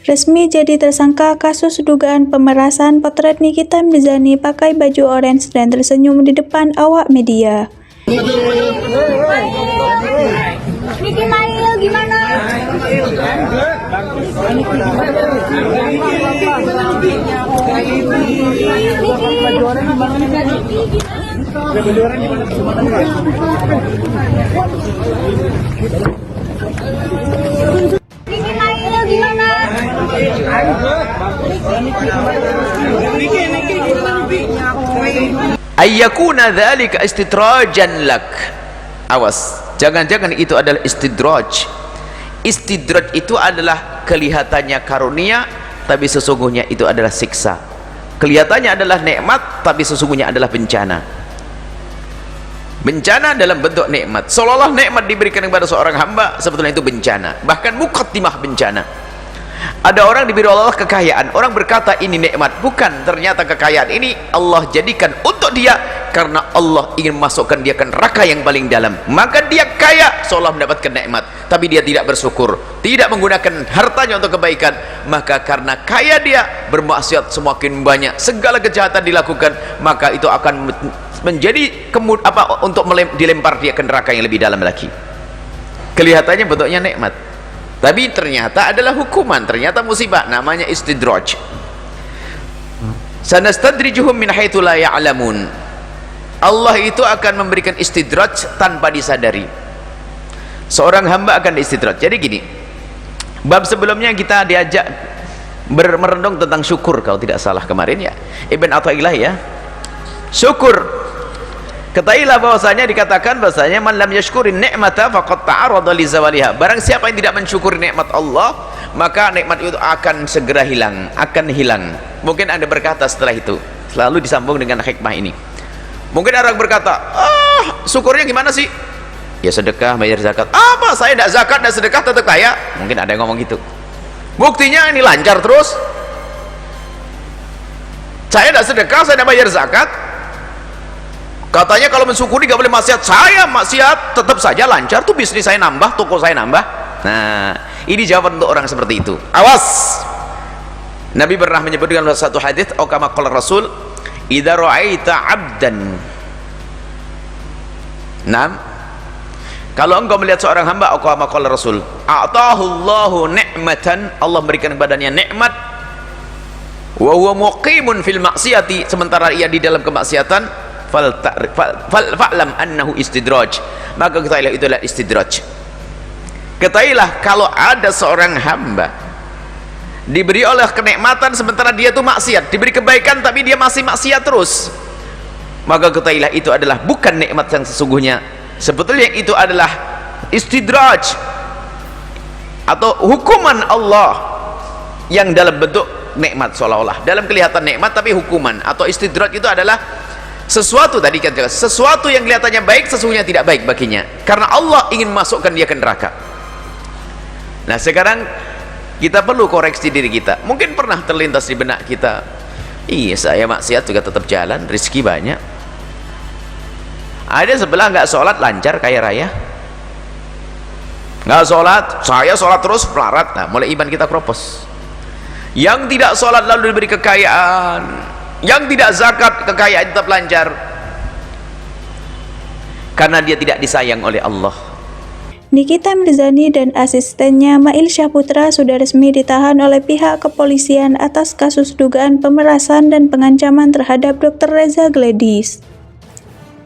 Resmi jadi tersangka kasus dugaan pemerasan. Potret Nikita Mirzani pakai baju orange dan tersenyum di depan awak media. Niki Mail gimana? Ayyakuna dzalika istidrajan lak. Awas, jangan-jangan itu adalah istidraj. Istidraj itu adalah kelihatannya karunia, tapi sesungguhnya itu adalah siksa. Kelihatannya adalah nikmat, tapi sesungguhnya adalah bencana. Bencana dalam bentuk nikmat, seolah-olah nikmat diberikan kepada seorang hamba, sebetulnya itu bencana, bahkan muqaddimah bencana. Ada orang diberi Allah kekayaan, orang berkata ini nikmat, bukan, ternyata kekayaan ini Allah jadikan untuk dia karena Allah ingin masukkan dia ke neraka yang paling dalam. Maka dia kaya seolah mendapatkan nikmat, tapi dia tidak bersyukur, tidak menggunakan hartanya untuk kebaikan. Maka karena kaya dia bermaksiat semakin banyak, segala kejahatan dilakukan, maka itu akan menjadi untuk dilempar dia ke neraka yang lebih dalam lagi. Kelihatannya bentuknya nikmat, tapi ternyata adalah hukuman, ternyata musibah, namanya istidraj. Sanastadrijuhum min haitsu la ya'lamun. Allah itu akan memberikan istidraj tanpa disadari. Seorang hamba akan istidraj. Jadi gini, bab sebelumnya kita diajak merenung tentang syukur, kalau tidak salah kemarin ya, Ibn Athaillah ya, syukur. Ketahuilah bahwasanya dikatakan bahwasanya man lam yashkurin ni'mata faqad ta'arrada li zawaliha. Barang siapa yang tidak mensyukuri nikmat Allah, maka nikmat itu akan segera hilang, akan hilang. Mungkin Anda berkata setelah itu, selalu disambung dengan hikmah ini. Mungkin orang berkata, syukurnya gimana sih? Ya sedekah, bayar zakat. Apa? Saya tidak zakat dan sedekah tetap kaya? Mungkin ada yang ngomong gitu. Buktinya ini lancar terus. Saya tidak sedekah, saya tidak bayar zakat. Katanya kalau mensyukuri gak boleh maksiat. Saya maksiat tetap saja lancar tuh, bisnis saya nambah, toko saya nambah. Nah, ini jawaban untuk orang seperti itu. Awas. Nabi pernah menyebutkan dalam satu hadis, atau kama qala Rasul, idza ra'aita 'abdan. Nah, kalau engkau melihat seorang hamba, atau kama qala Rasul, a'tahu Allahu ni'matan, Allah berikan kepadanya nikmat, wa huwa muqimun fil maksiati, sementara ia di dalam kemaksiatan, fa'lam annahu istidraj, maka ketahuilah itulah istidraj. Ketahuilah kalau ada seorang hamba diberi oleh kenikmatan sementara dia itu maksiat, diberi kebaikan tapi dia masih maksiat terus, maka ketahuilah itu adalah bukan nikmat yang sesungguhnya. Sebetulnya itu adalah istidraj atau hukuman Allah yang dalam bentuk nikmat, seolah-olah dalam kelihatan nikmat tapi hukuman. Atau istidraj itu adalah sesuatu, tadi kan jelas, sesuatu yang kelihatannya baik sesungguhnya tidak baik baginya, karena Allah ingin masukkan dia ke neraka. Nah sekarang kita perlu koreksi diri kita. Mungkin pernah terlintas di benak kita, iya saya maksiat juga tetap jalan, rezeki banyak. Ada sebelah nggak sholat lancar kaya raya, nggak sholat, saya sholat terus pelarat. Nah mulai iman kita kropos. Yang tidak sholat lalu diberi kekayaan, yang tidak zakat kekayaan tetap lancar, karena dia tidak disayang oleh Allah. Nikita Mirzani dan asistennya Mail Syahputra sudah resmi ditahan oleh pihak kepolisian atas kasus dugaan pemerasan dan pengancaman terhadap Dr. Reza Gledys.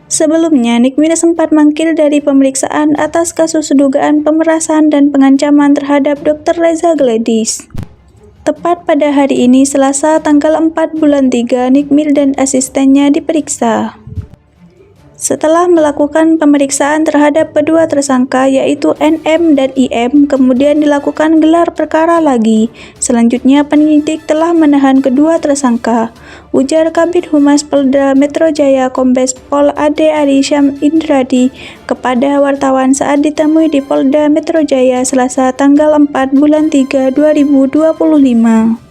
Sebelumnya, Nikmil sempat mangkir dari pemeriksaan atas kasus dugaan pemerasan dan pengancaman terhadap Dr. Reza Gledys. Tepat pada hari ini, Selasa tanggal 4 bulan 3, Nikmil dan asistennya diperiksa. Setelah melakukan pemeriksaan terhadap kedua tersangka yaitu NM dan IM, kemudian dilakukan gelar perkara lagi. Selanjutnya penyidik telah menahan kedua tersangka, ujar Kabid Humas Polda Metro Jaya Kombes Pol Ade Ari Syam Indradi kepada wartawan saat ditemui di Polda Metro Jaya Selasa tanggal 4 bulan 3 2025.